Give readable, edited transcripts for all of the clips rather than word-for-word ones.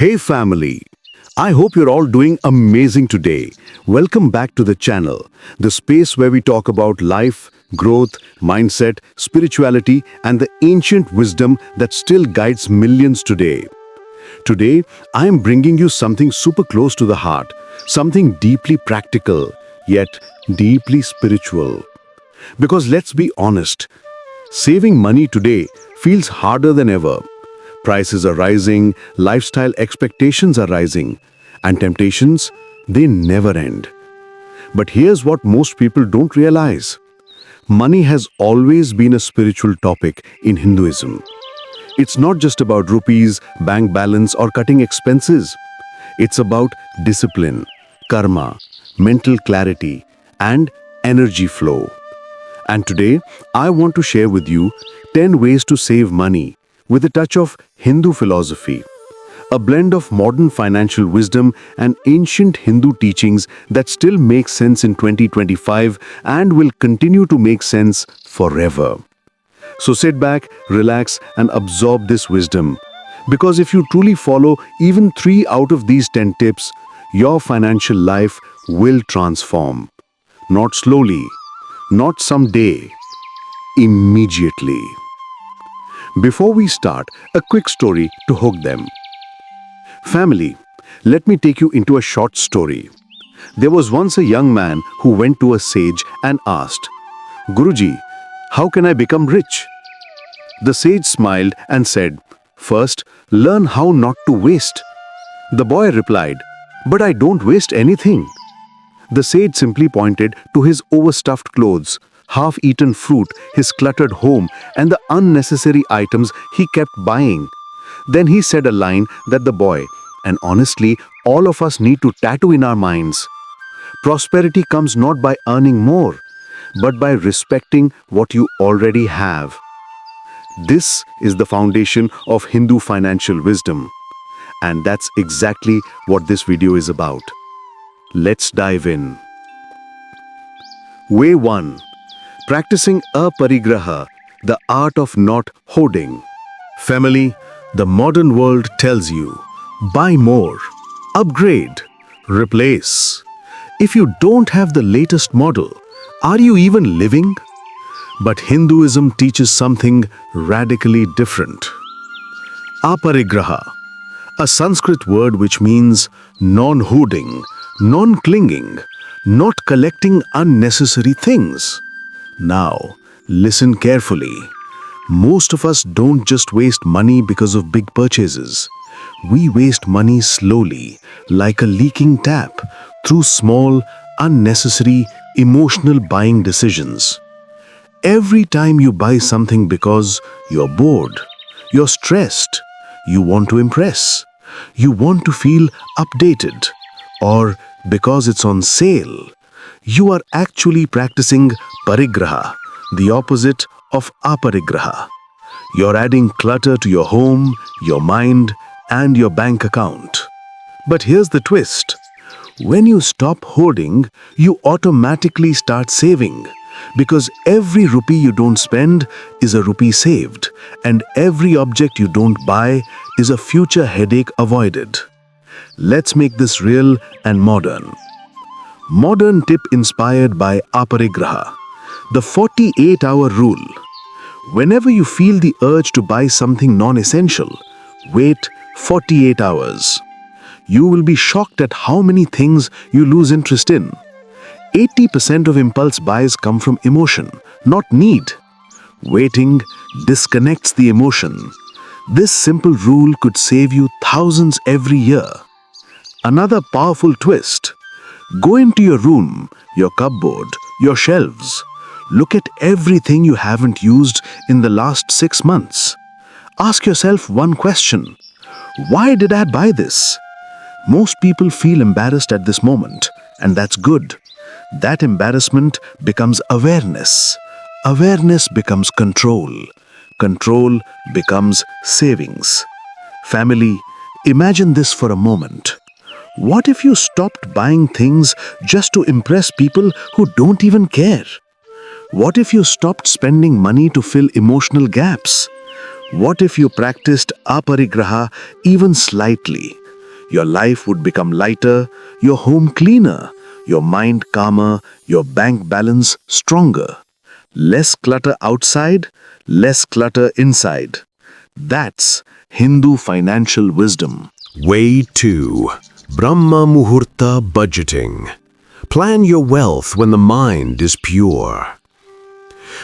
Hey family, I hope you're all doing amazing today. Welcome back to the channel, the space where we talk about life, growth, mindset, spirituality, and the ancient wisdom that still guides millions today. Today, I am bringing you something super close to the heart, something deeply practical, yet deeply spiritual. Because let's be honest, saving money today feels harder than ever. Prices are rising, lifestyle expectations are rising, and temptations, they never end. But here's what most people don't realize. Money has always been a spiritual topic in Hinduism. It's not just about rupees, bank balance, or cutting expenses. It's about discipline, karma, mental clarity, and energy flow. And today, I want to share with you 10 ways to save money with a touch of Hindu philosophy, a blend of modern financial wisdom and ancient Hindu teachings that still make sense in 2025 and will continue to make sense forever. So sit back, relax, and absorb this wisdom. Because if you truly follow even 3 out of these 10 tips, your financial life will transform. Not slowly, not someday, immediately. Before we start, a quick story to hook them. Family, let me take you into a short story. There was once a young man who went to a sage and asked, "Guruji, how can I become rich?" The sage smiled and said, "First, learn how not to waste." The boy replied, "But I don't waste anything." The sage simply pointed to his overstuffed clothes, half-eaten fruit, his cluttered home, and the unnecessary items he kept buying. Then he said a line that the boy, and honestly, all of us need to tattoo in our minds. Prosperity comes not by earning more, but by respecting what you already have. This is the foundation of Hindu financial wisdom. And that's exactly what this video is about. Let's dive in. Way 1. Practicing aparigraha, the art of not hoarding. Family, the modern world tells you, buy more, upgrade, replace. If you don't have the latest model, are you even living? But Hinduism teaches something radically different. Aparigraha, a Sanskrit word which means non-hoarding, non-clinging, not collecting unnecessary things. Now, listen carefully. Most of us don't just waste money because of big purchases. We waste money slowly, like a leaking tap, through small, unnecessary, emotional buying decisions. Every time you buy something because you're bored, you're stressed, you want to impress, you want to feel updated, or because it's on sale, you are actually practicing parigraha, the opposite of aparigraha. You're adding clutter to your home, your mind, and your bank account. But here's the twist. When you stop hoarding, you automatically start saving. Because every rupee you don't spend is a rupee saved, and every object you don't buy is a future headache avoided. Let's make this real and modern. Modern tip inspired by aparigraha, the 48-hour rule. Whenever you feel the urge to buy something non-essential, wait 48 hours. You will be shocked at how many things you lose interest in. 80% of impulse buys come from emotion, not need. Waiting disconnects the emotion. This simple rule could save you thousands every year. Another powerful twist. Go into your room, your cupboard, your shelves. Look at everything you haven't used in the last 6 months. Ask yourself one question. Why did I buy this? Most people feel embarrassed at this moment, and that's good. That embarrassment becomes awareness. Awareness becomes control. Control becomes savings. Family, imagine this for a moment. What if you stopped buying things just to impress people who don't even care? What if you stopped spending money to fill emotional gaps? What if you practiced aparigraha even slightly, your life would become lighter, your home cleaner, your mind calmer, your bank balance stronger. Less clutter outside, less clutter inside. That's Hindu financial wisdom. Way 2. Brahma Muhurta Budgeting. Plan your wealth when the mind is pure.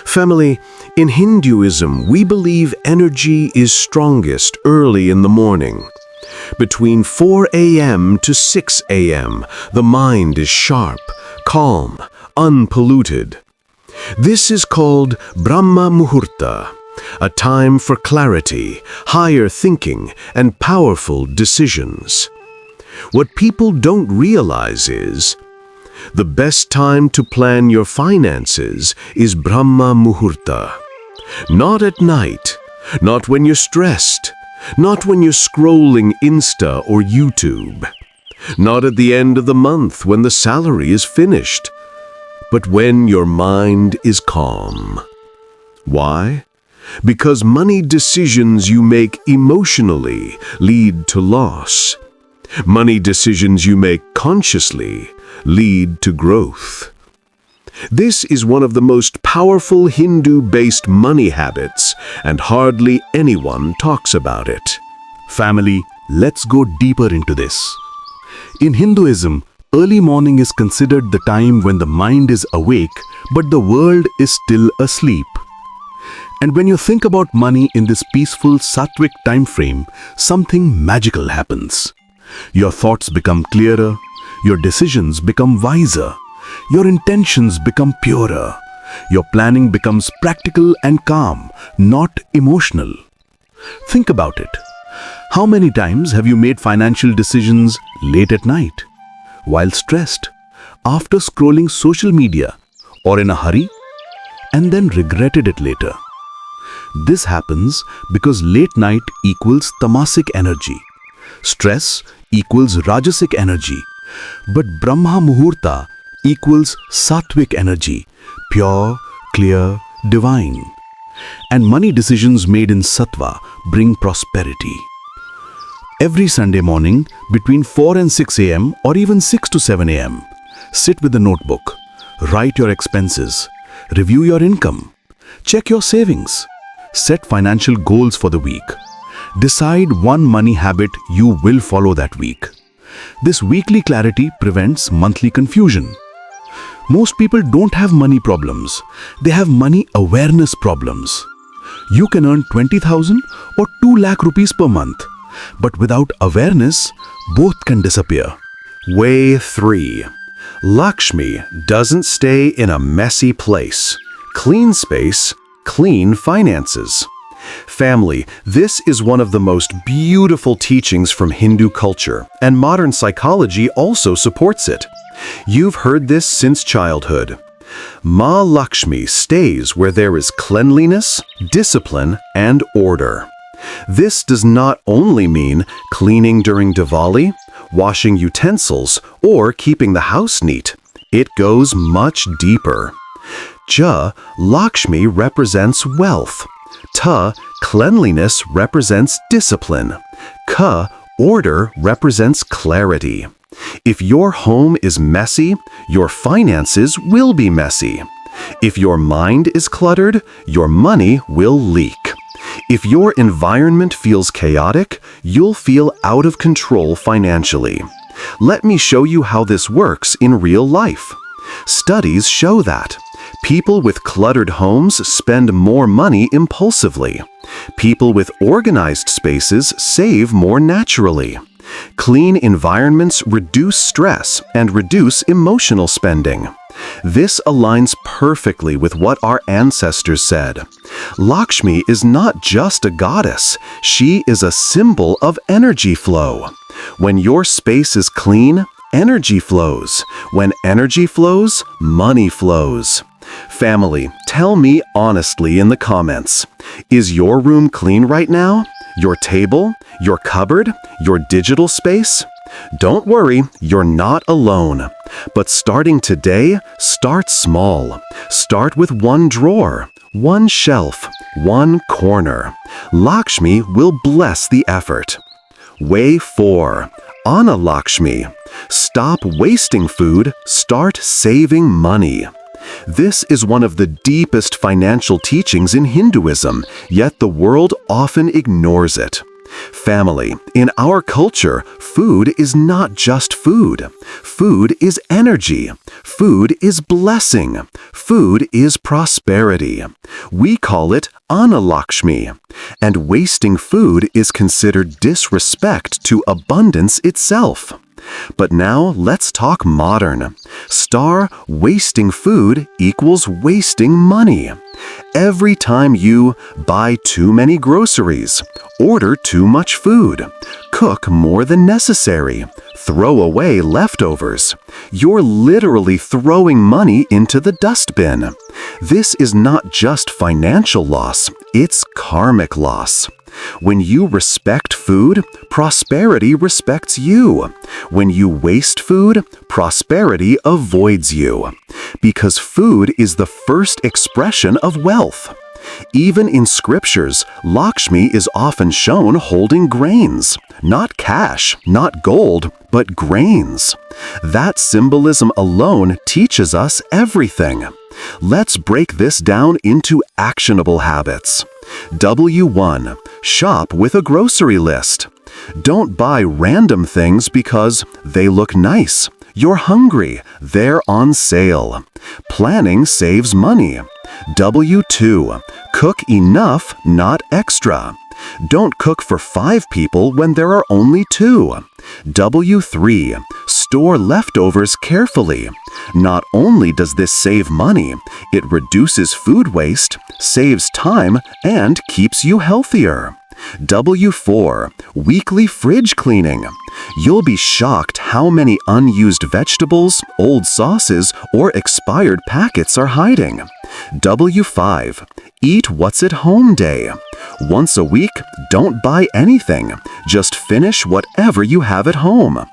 Family, in Hinduism, we believe energy is strongest early in the morning. Between 4 a.m. to 6 a.m., the mind is sharp, calm, unpolluted. This is called Brahma Muhurta, a time for clarity, higher thinking, and powerful decisions. What people don't realize is, the best time to plan your finances is Brahma Muhurta. Not at night, not when you're stressed, not when you're scrolling Insta or YouTube, not at the end of the month when the salary is finished, but when your mind is calm. Why? Because money decisions you make emotionally lead to loss. Money decisions you make consciously lead to growth. This is one of the most powerful Hindu-based money habits, and hardly anyone talks about it. Family, let's go deeper into this. In Hinduism, early morning is considered the time when the mind is awake, but the world is still asleep. And when you think about money in this peaceful Sattvic time frame, something magical happens. Your thoughts become clearer, your decisions become wiser, your intentions become purer, your planning becomes practical and calm, not emotional. Think about it. How many times have you made financial decisions late at night, while stressed, after scrolling social media, or in a hurry, and then regretted it later? This happens because late night equals tamasic energy. Stress equals rajasic energy. But Brahma Muhurta equals sattvic energy, pure, clear, divine. And money decisions made in sattva bring prosperity. Every Sunday morning, between 4 and 6 a.m. or even 6 to 7 a.m., sit with a notebook, write your expenses, review your income, check your savings, set financial goals for the week. Decide one money habit you will follow that week. This weekly clarity prevents monthly confusion. Most people don't have money problems. They have money awareness problems. You can earn 20,000 or 2 lakh rupees per month. But without awareness, both can disappear. Way 3. Lakshmi doesn't stay in a messy place. Clean space, clean finances. Family, this is one of the most beautiful teachings from Hindu culture, and modern psychology also supports it. You've heard this since childhood. Ma Lakshmi stays where there is cleanliness, discipline, and order. This does not only mean cleaning during Diwali, washing utensils, or keeping the house neat. It goes much deeper. Ja, Lakshmi represents wealth. Ta, cleanliness represents discipline. Ka, order represents clarity. If your home is messy, your finances will be messy. If your mind is cluttered, your money will leak. If your environment feels chaotic, you'll feel out of control financially. Let me show you how this works in real life. Studies show that people with cluttered homes spend more money impulsively. People with organized spaces save more naturally. Clean environments reduce stress and reduce emotional spending. This aligns perfectly with what our ancestors said. Lakshmi is not just a goddess, she is a symbol of energy flow. When your space is clean, energy flows. When energy flows, money flows. Family, tell me honestly in the comments, is your room clean right now? Your table? Your cupboard? Your digital space? Don't worry, you're not alone. But starting today, start small. Start with one drawer, one shelf, one corner. Lakshmi will bless the effort. Way 4. Ana Lakshmi. Stop wasting food, start saving money. This is one of the deepest financial teachings in Hinduism, yet the world often ignores it. Family, in our culture, food is not just food. Food is energy. Food is blessing. Food is prosperity. We call it Ana Lakshmi. And wasting food is considered disrespect to abundance itself. But now let's talk modern. Wasting food equals wasting money. Every time you buy too many groceries, order too much food, cook more than necessary, throw away leftovers, you're literally throwing money into the dustbin. This is not just financial loss, it's karmic loss. When you respect food, prosperity respects you. When you waste food, prosperity avoids you. Because food is the first expression of wealth. Even in scriptures, Lakshmi is often shown holding grains. Not cash, not gold, but grains. That symbolism alone teaches us everything. Let's break this down into actionable habits. W1. Shop with a grocery list. Don't buy random things because they look nice. You're hungry. They're on sale. Planning saves money. W2. Cook enough, not extra. Don't cook for 5 people when there are only 2. W3. Store leftovers carefully. Not only does this save money, it reduces food waste, saves time, and keeps you healthier. W4. Weekly fridge cleaning. You'll be shocked how many unused vegetables, old sauces, or expired packets are hiding. W5. Eat what's at home day. Once a week, don't buy anything. Just finish whatever you have at home.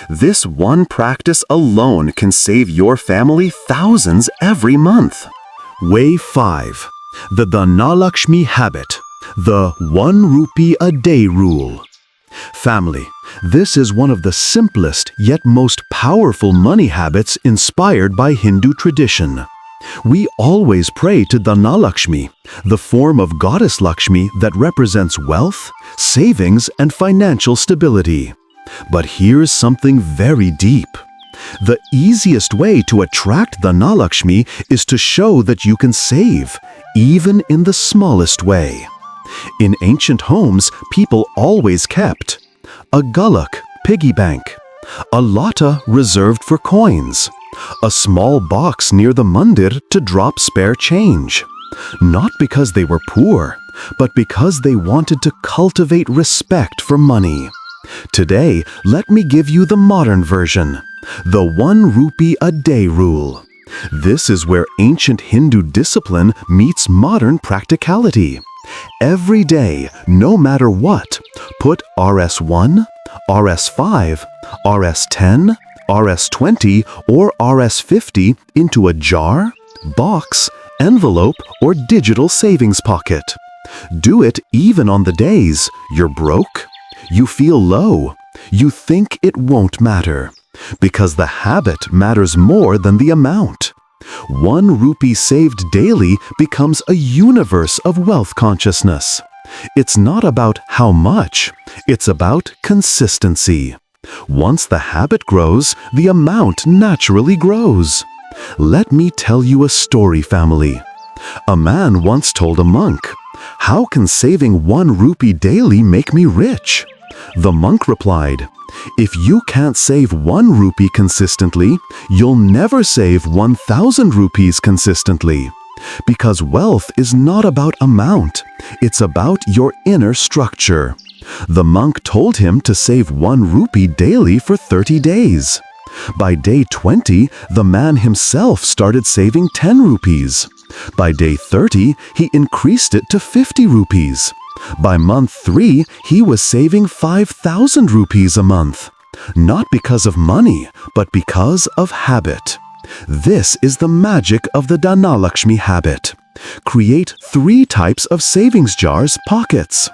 This one practice alone can save your family thousands every month. Way 5. The Dhanalakshmi habit. The 1 rupee a day rule. Family, this is one of the simplest yet most powerful money habits inspired by Hindu tradition. We always pray to Dhanalakshmi, the form of goddess Lakshmi that represents wealth, savings, and financial stability. But here's something very deep. The easiest way to attract Dhanalakshmi is to show that you can save, even in the smallest way. In ancient homes, people always kept a gulak, piggy bank, a lata reserved for coins, a small box near the mandir to drop spare change. Not because they were poor, but because they wanted to cultivate respect for money. Today, let me give you the modern version, the 1 rupee a day rule. This is where ancient Hindu discipline meets modern practicality. Every day, no matter what, put Rs1, Rs5, Rs10, Rs20, or Rs50 into a jar, box, envelope, or digital savings pocket. Do it even on the days you're broke, you feel low, you think it won't matter. Because the habit matters more than the amount. 1 rupee saved daily becomes a universe of wealth consciousness. It's not about how much, it's about consistency. Once the habit grows, the amount naturally grows. Let me tell you a story, family. A man once told a monk, "How can saving 1 rupee daily make me rich?" The monk replied, "If you can't save 1 rupee consistently, you'll never save 1,000 rupees consistently. Because wealth is not about amount, it's about your inner structure." The monk told him to save 1 rupee daily for 30 days. By day 20, the man himself started saving 10 rupees. By day 30, he increased it to 50 rupees. By month 3, he was saving 5,000 rupees a month. Not because of money, but because of habit. This is the magic of the Dhanalakshmi habit. Create 3 types of savings jars pockets.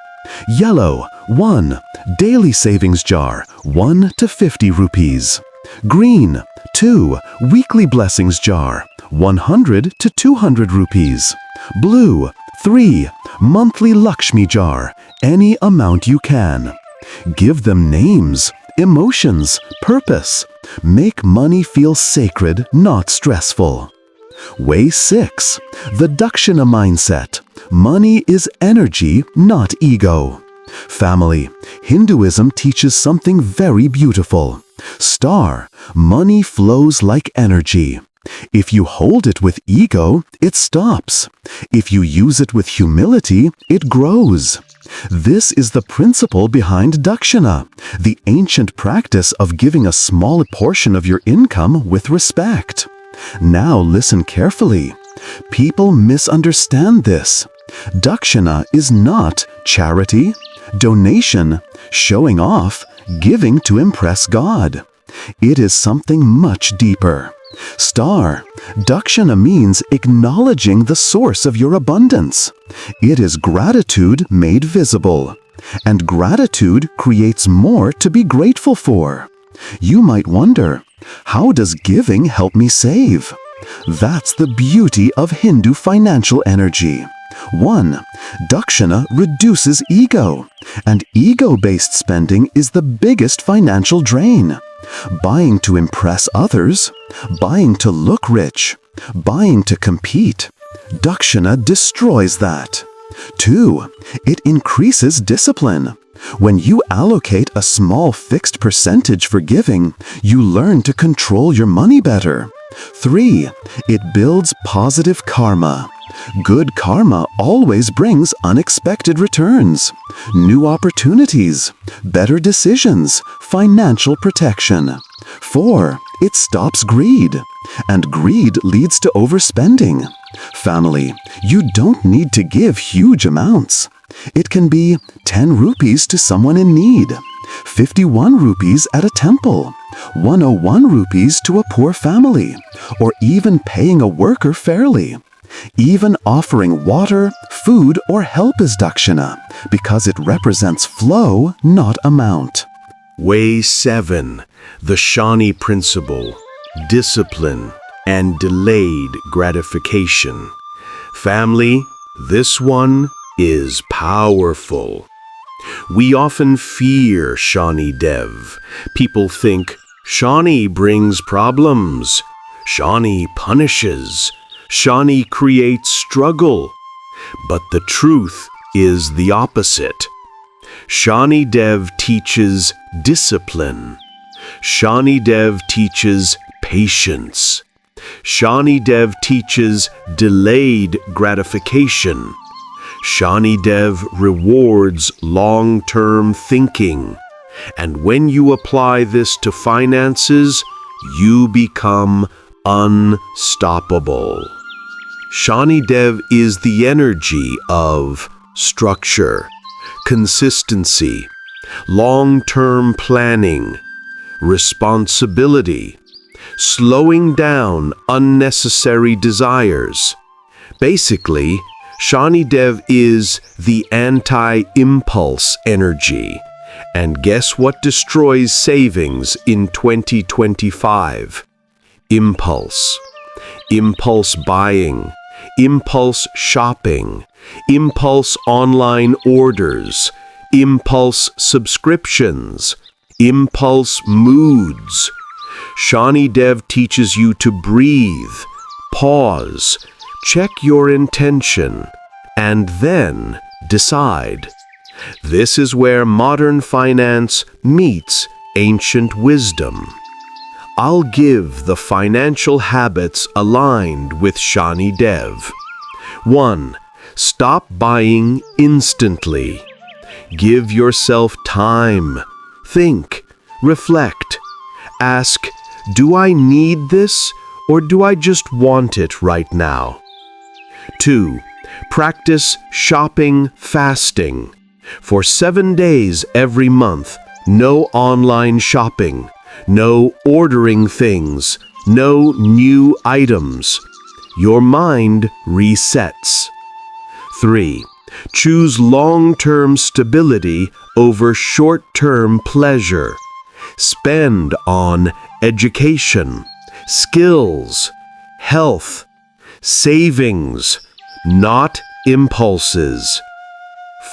Yellow, 1. Daily savings jar, 1 to 50 rupees. Green, 2. Weekly blessings jar, 100 to 200 rupees. Blue, 3. Monthly Lakshmi jar, any amount you can. Give them names, emotions, purpose. Make money feel sacred, not stressful. Way 6. The Dakshina mindset. Money is energy, not ego. Family, Hinduism teaches something very beautiful. Star, money flows like energy. If you hold it with ego, it stops. If you use it with humility, it grows. This is the principle behind Dakshina, the ancient practice of giving a small portion of your income with respect. Now listen carefully. People misunderstand this. Dakshina is not charity, donation, showing off, giving to impress God. It is something much deeper. Star, Dakshina means acknowledging the source of your abundance. It is gratitude made visible. And gratitude creates more to be grateful for. You might wonder, how does giving help me save? That's the beauty of Hindu financial energy. 1. Dakshina reduces ego, and ego-based spending is the biggest financial drain. Buying to impress others, buying to look rich, buying to compete. Dakshina destroys that. 2. It increases discipline. When you allocate a small fixed percentage for giving, you learn to control your money better. 3. It builds positive karma. Good karma always brings unexpected returns, new opportunities, better decisions, financial protection. 4. It stops greed, and greed leads to overspending. Family, you don't need to give huge amounts. It can be 10 rupees to someone in need, 51 rupees at a temple, 101 rupees to a poor family, or even paying a worker fairly. Even offering water, food, or help is dakshina, because it represents flow, not amount. Way 7. The Shani principle. Discipline and delayed gratification. Family, this one is powerful. We often fear Shani Dev. People think Shani brings problems. Shani punishes. Shani creates struggle. But the truth is the opposite. Shani Dev teaches discipline. Shani Dev teaches patience. Shani Dev teaches delayed gratification. Shani Dev rewards long-term thinking. And when you apply this to finances, you become unstoppable. Shani Dev is the energy of structure, consistency, long-term planning, responsibility, slowing down unnecessary desires. Basically, Shani Dev is the anti-impulse energy. And guess what destroys savings in 2025? Impulse. Impulse buying, impulse shopping, impulse online orders, impulse subscriptions, impulse moods. Shani Dev teaches you to breathe, pause, check your intention, and then decide. This is where modern finance meets ancient wisdom. I'll give the financial habits aligned with Shani Dev. 1. Stop buying instantly. Give yourself time. Think. Reflect. Ask, do I need this or do I just want it right now? 2. Practice shopping fasting. For 7 days every month, no online shopping. No ordering things, no new items. Your mind resets. 3. Choose long-term stability over short-term pleasure. Spend on education, skills, health, savings, not impulses.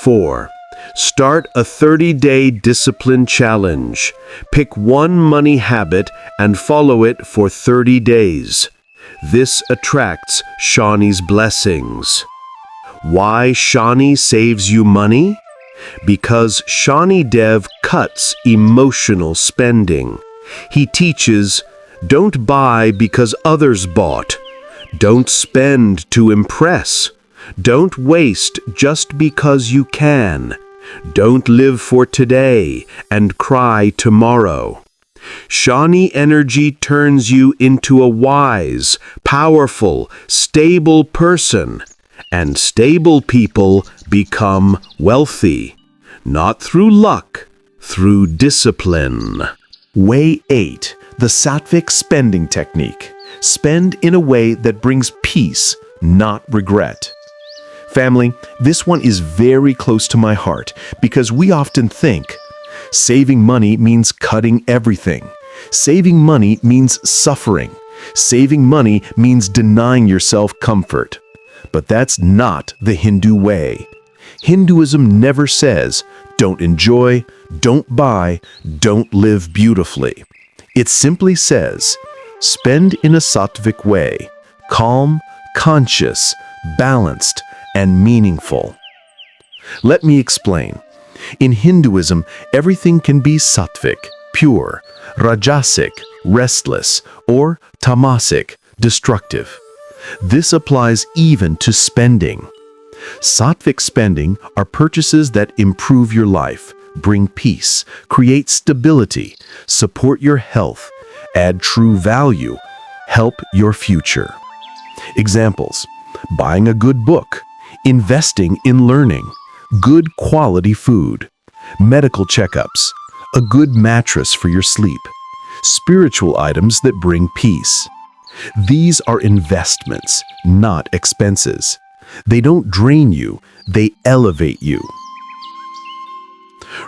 4. Start a 30-day discipline challenge. Pick one money habit and follow it for 30 days. This attracts Shani's blessings. Why Shani saves you money? Because Shani Dev cuts emotional spending. He teaches, don't buy because others bought. Don't spend to impress. Don't waste just because you can. Don't live for today and cry tomorrow. Shani energy turns you into a wise, powerful, stable person. And stable people become wealthy. Not through luck, through discipline. Way 8. The Sattvic spending technique. Spend in a way that brings peace, not regret. Family, this one is very close to my heart because we often think saving money means cutting everything. Saving money means suffering. Saving money means denying yourself comfort. But that's not the Hindu way. Hinduism never says, don't enjoy, don't buy, don't live beautifully. It simply says, spend in a sattvic way, calm, conscious, balanced, and meaningful. Let me explain. In Hinduism, everything can be sattvic, pure, rajasic, restless, or tamasic, destructive. This applies even to spending. Sattvic spending are purchases that improve your life, bring peace, create stability, support your health, add true value, help your future. Examples: buying a good book, investing in learning, good quality food, medical checkups, a good mattress for your sleep, spiritual items that bring peace. These are investments, not expenses. They don't drain you, they elevate you.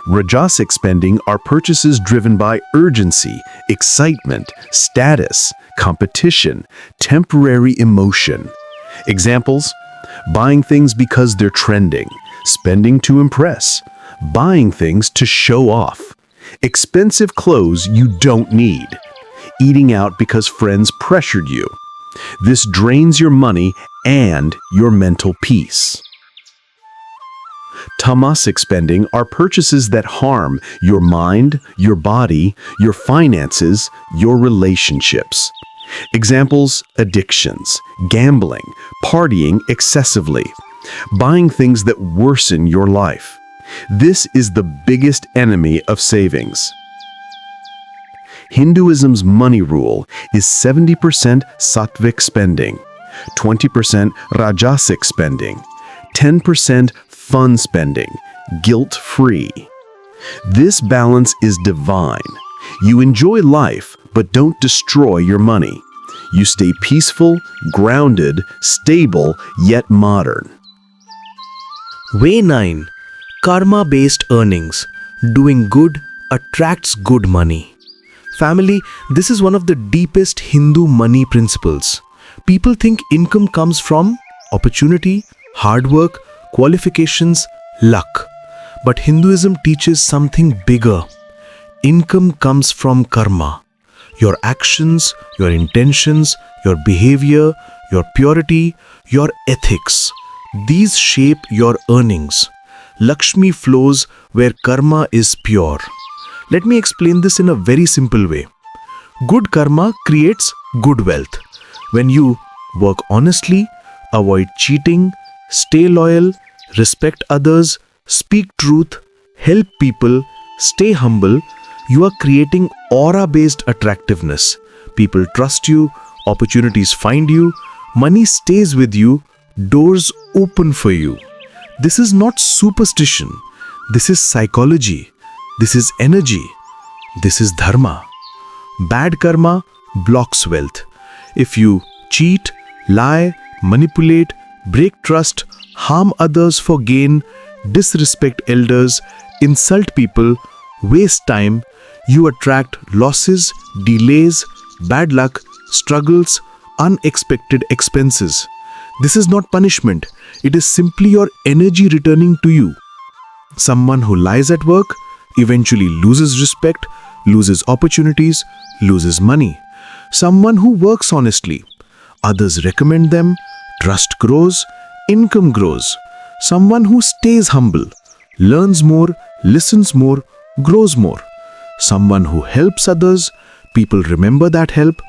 Rajasic spending are purchases driven by urgency, excitement, status, competition, temporary emotion. Examples: buying things because they're trending, spending to impress, buying things to show off, expensive clothes you don't need, eating out because friends pressured you. This drains your money and your mental peace. Tamasic spending are purchases that harm your mind, your body, your finances, your relationships. Examples: addictions, gambling, partying excessively, buying things that worsen your life. This is the biggest enemy of savings. Hinduism's money rule is 70% sattvic spending, 20% rajasic spending, 10% fun spending, guilt-free. This balance is divine. You enjoy life, but don't destroy your money. You stay peaceful, grounded, stable, yet modern. Way 9. Karma-based earnings. Doing good attracts good money. Family, this is one of the deepest Hindu money principles. People think income comes from opportunity, hard work, qualifications, luck. But Hinduism teaches something bigger. Income comes from karma. Your actions, your intentions, your behavior, your purity, your ethics. These shape your earnings. Lakshmi flows where karma is pure. Let me explain this in a very simple way. Good karma creates good wealth. When you work honestly, avoid cheating, stay loyal, respect others, speak truth, help people, stay humble, you are creating aura-based attractiveness. People trust you, opportunities find you, money stays with you, doors open for you. This is not superstition. This is psychology. This is energy. This is dharma. Bad karma blocks wealth. If you cheat, lie, manipulate, break trust, harm others for gain, disrespect elders, insult people, waste time, you attract losses, delays, bad luck, struggles, unexpected expenses. This is not punishment. It is simply your energy returning to you. Someone who lies at work eventually loses respect, loses opportunities, loses money. Someone who works honestly, others recommend them, trust grows, income grows. Someone who stays humble, learns more, listens more, grows more. Someone who helps others, people remember that help,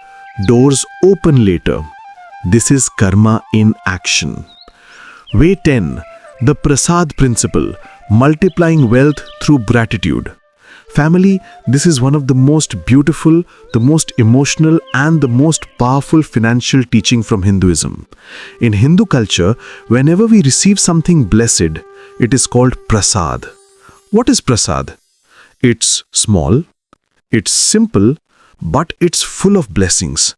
doors open later. This is karma in action. Way 10. The Prasad principle, multiplying wealth through gratitude. Family, this is one of the most beautiful, the most emotional, and the most powerful financial teaching from Hinduism. In Hindu culture, whenever we receive something blessed, it is called prasad. What is prasad? It's small, it's simple, but it's full of blessings.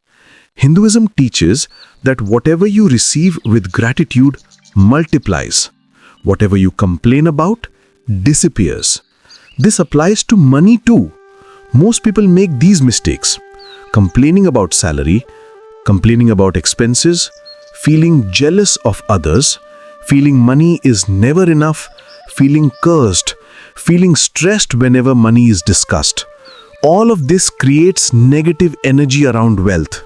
Hinduism teaches that whatever you receive with gratitude multiplies. Whatever you complain about disappears. This applies to money too. Most people make these mistakes. Complaining about salary, complaining about expenses, feeling jealous of others, feeling money is never enough, feeling cursed, feeling stressed whenever money is discussed. All of this creates negative energy around wealth.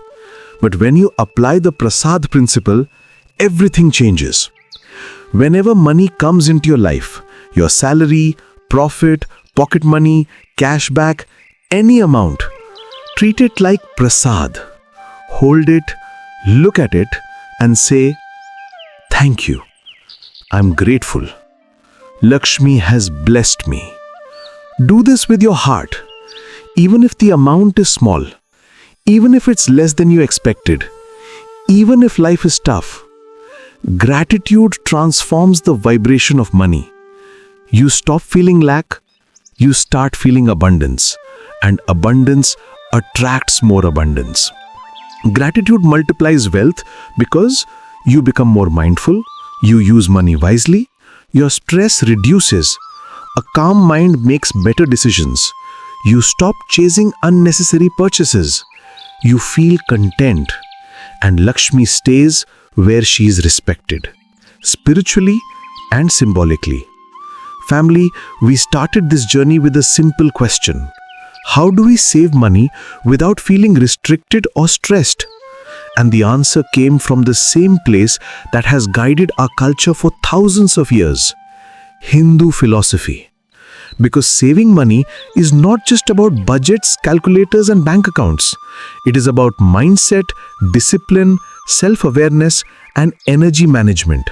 But when you apply the Prasad principle, everything changes. Whenever money comes into your life, your salary, profit, pocket money, cashback, any amount, treat it like prasad. Hold it, look at it, and say, "Thank you. I'm grateful. Lakshmi has blessed me." Do this with your heart, even if the amount is small, even if it's less than you expected, even if life is tough. Gratitude transforms the vibration of money. You stop feeling lack, you start feeling abundance, and abundance attracts more abundance. Gratitude multiplies wealth because you become more mindful, you use money wisely, your stress reduces, a calm mind makes better decisions, you stop chasing unnecessary purchases, you feel content, and Lakshmi stays where she is respected, spiritually and symbolically. Family, we started this journey with a simple question. How do we save money without feeling restricted or stressed? And the answer came from the same place that has guided our culture for thousands of years: Hindu philosophy. Because saving money is not just about budgets, calculators, and bank accounts. It is about mindset, discipline, self-awareness, and energy management.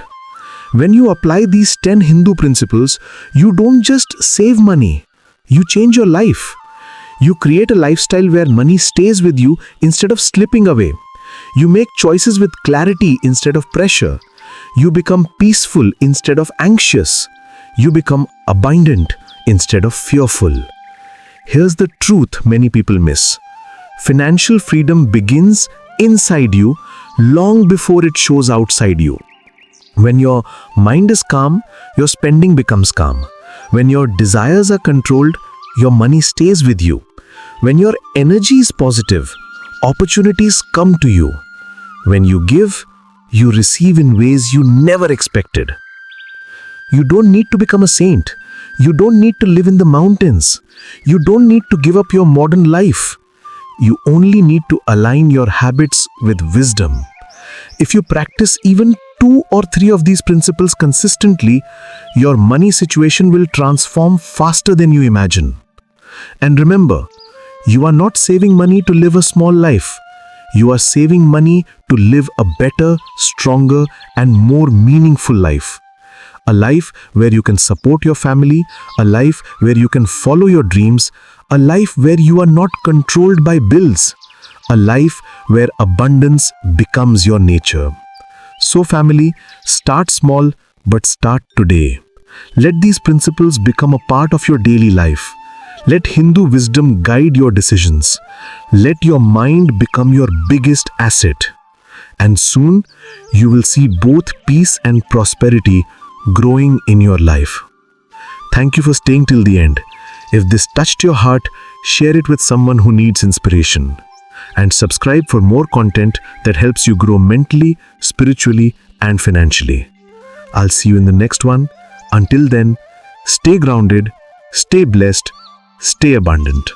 When you apply these 10 Hindu principles, you don't just save money, you change your life. You create a lifestyle where money stays with you instead of slipping away. You make choices with clarity instead of pressure. You become peaceful instead of anxious. You become abundant instead of fearful. Here's the truth many people miss. Financial freedom begins inside you long before it shows outside you. When your mind is calm, your spending becomes calm. When your desires are controlled, your money stays with you. When your energy is positive, opportunities come to you. When you give, you receive in ways you never expected. You don't need to become a saint. You don't need to live in the mountains. You don't need to give up your modern life. You only need to align your habits with wisdom. If you practice even 2 or 3 of these principles consistently, your money situation will transform faster than you imagine. And remember, you are not saving money to live a small life. You are saving money to live a better, stronger, and more meaningful life. A life where you can support your family, a life where you can follow your dreams, a life where you are not controlled by bills, a life where abundance becomes your nature. So family, start small but start today. Let these principles become a part of your daily life. Let Hindu wisdom guide your decisions. Let your mind become your biggest asset. and soon you will see both peace and prosperity growing in your life. Thank you for staying till the end. If this touched your heart, share it with someone who needs inspiration. And subscribe for more content that helps you grow mentally, spiritually, and financially. I'll see you in the next one. Until then, stay grounded, stay blessed, stay abundant.